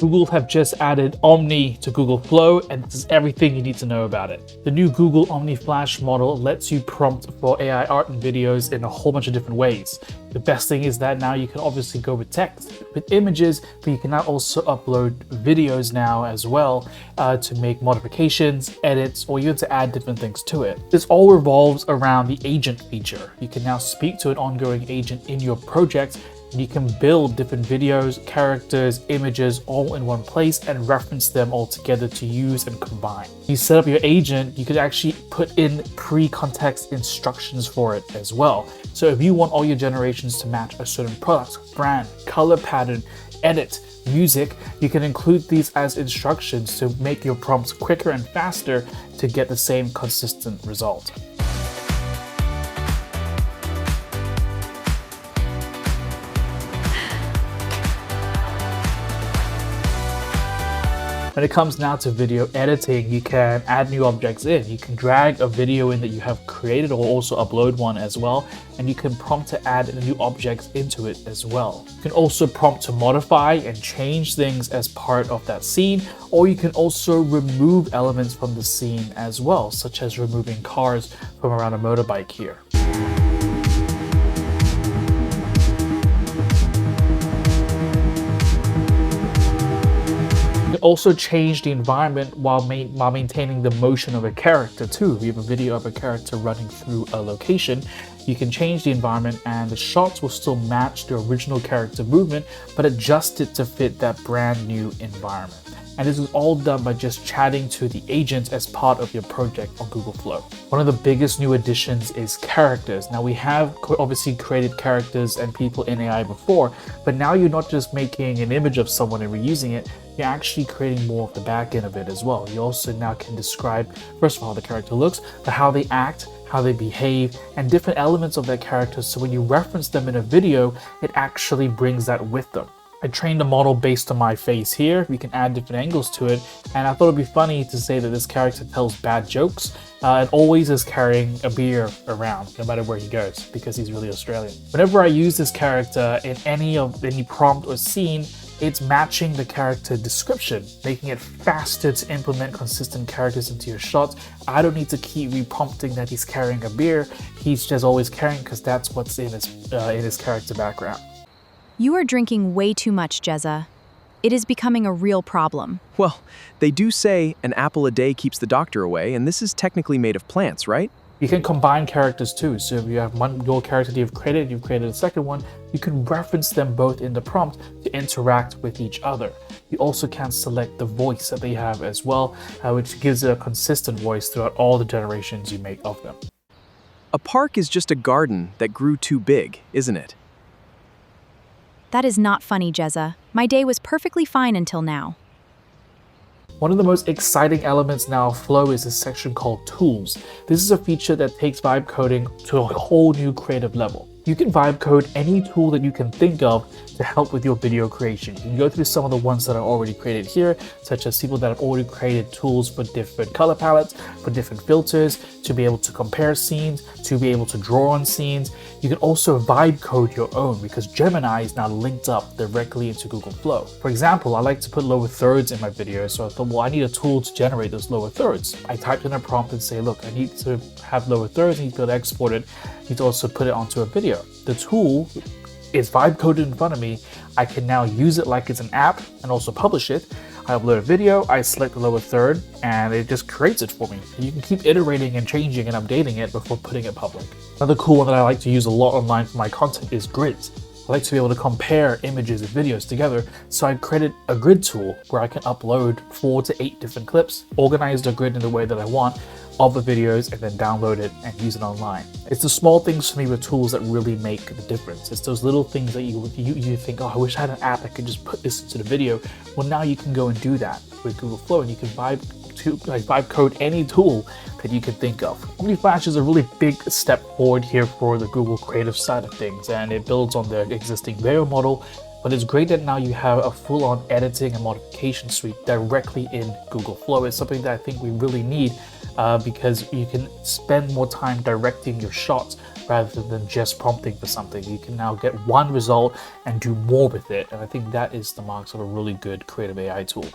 Google have just added Omni to Google Flow, and this is everything you need to know about it. The new Google Omni Flash model lets you prompt for AI art and videos in a whole bunch of different ways. The best thing is that now you can obviously go with text, with images, but you can now also upload videos now as well to make modifications, edits, or even to add different things to it. This all revolves around the agent feature. You can now speak to an ongoing agent in your project. You can build different videos, characters, images all in one place and reference them all together to use and combine. You set up your agent, you could actually put in pre-context instructions for it as well. So if you want all your generations to match a certain product, brand, color pattern, edit, music, you can include these as instructions to make your prompts quicker and faster to get the same consistent result. When it comes now to video editing, you can add new objects in. You can drag a video in that you have created or also upload one as well, and you can prompt to add new objects into it as well. You can also prompt to modify and change things as part of that scene, or you can also remove elements from the scene as well, such as removing cars from around a motorbike here. You can also change the environment while maintaining the motion of a character too. If you have a video of a character running through a location, you can change the environment and the shots will still match the original character movement, but adjust it to fit that brand new environment. And this is all done by just chatting to the agent as part of your project on Google Flow. One of the biggest new additions is characters. Now we have obviously created characters and people in AI before, but now you're not just making an image of someone and reusing it, you're actually creating more of the back end of it as well. You also now can describe, first of all, how the character looks, but how they act, how they behave, and different elements of their characters. So when you reference them in a video, it actually brings that with them. I trained a model based on my face here. We can add different angles to it, and I thought it'd be funny to say that this character tells bad jokes and always is carrying a beer around no matter where he goes because he's really Australian. Whenever I use this character in any prompt or scene, it's matching the character description, making it faster to implement consistent characters into your shots. I don't need to keep re-prompting that he's carrying a beer. He's just always carrying because that's what's in his character background. You are drinking way too much, Jezza. It is becoming a real problem. Well, they do say an apple a day keeps the doctor away, and this is technically made of plants, right? You can combine characters too. So if you have your character that you've created a second one, you can reference them both in the prompt to interact with each other. You also can select the voice that they have as well, which gives it a consistent voice throughout all the generations you make of them. A park is just a garden that grew too big, isn't it? That is not funny, Jezza. My day was perfectly fine until now. One of the most exciting elements now of Flow is a section called Tools. This is a feature that takes vibe coding to a whole new creative level. You can vibe code any tool that you can think of to help with your video creation. You can go through some of the ones that are already created here, such as people that have already created tools for different color palettes, for different filters, to be able to compare scenes, to be able to draw on scenes. You can also vibe code your own because Gemini is now linked up directly into Google Flow. For example, I like to put lower thirds in my videos, so I thought, well, I need a tool to generate those lower thirds. I typed in a prompt and say, look, I need to have lower thirds, I need to be able to export it, I need to also put it onto a video. The tool is vibe coded in front of me. I can now use it like it's an app and also publish it. I upload a video, I select the lower third, and it just creates it for me. You can keep iterating and changing and updating it before putting it public. Another cool one that I like to use a lot online for my content is grids. I like to be able to compare images and videos together, so I created a grid tool where I can upload 4 to 8 different clips, organize the grid in the way that I want of the videos, and then download it and use it online. It's the small things for me with tools that really make the difference. It's those little things that you think, oh, I wish I had an app that could just put this into the video. Well, now you can go and do that with Google Flow, and you can vibe code any tool that you can think of. Omni Flash is a really big step forward here for the Google creative side of things, and it builds on the existing video model, but it's great that now you have a full-on editing and modification suite directly in Google Flow. It's something that I think we really need because you can spend more time directing your shots rather than just prompting for something. You can now get one result and do more with it. And I think that is the marks of a really good creative AI tool.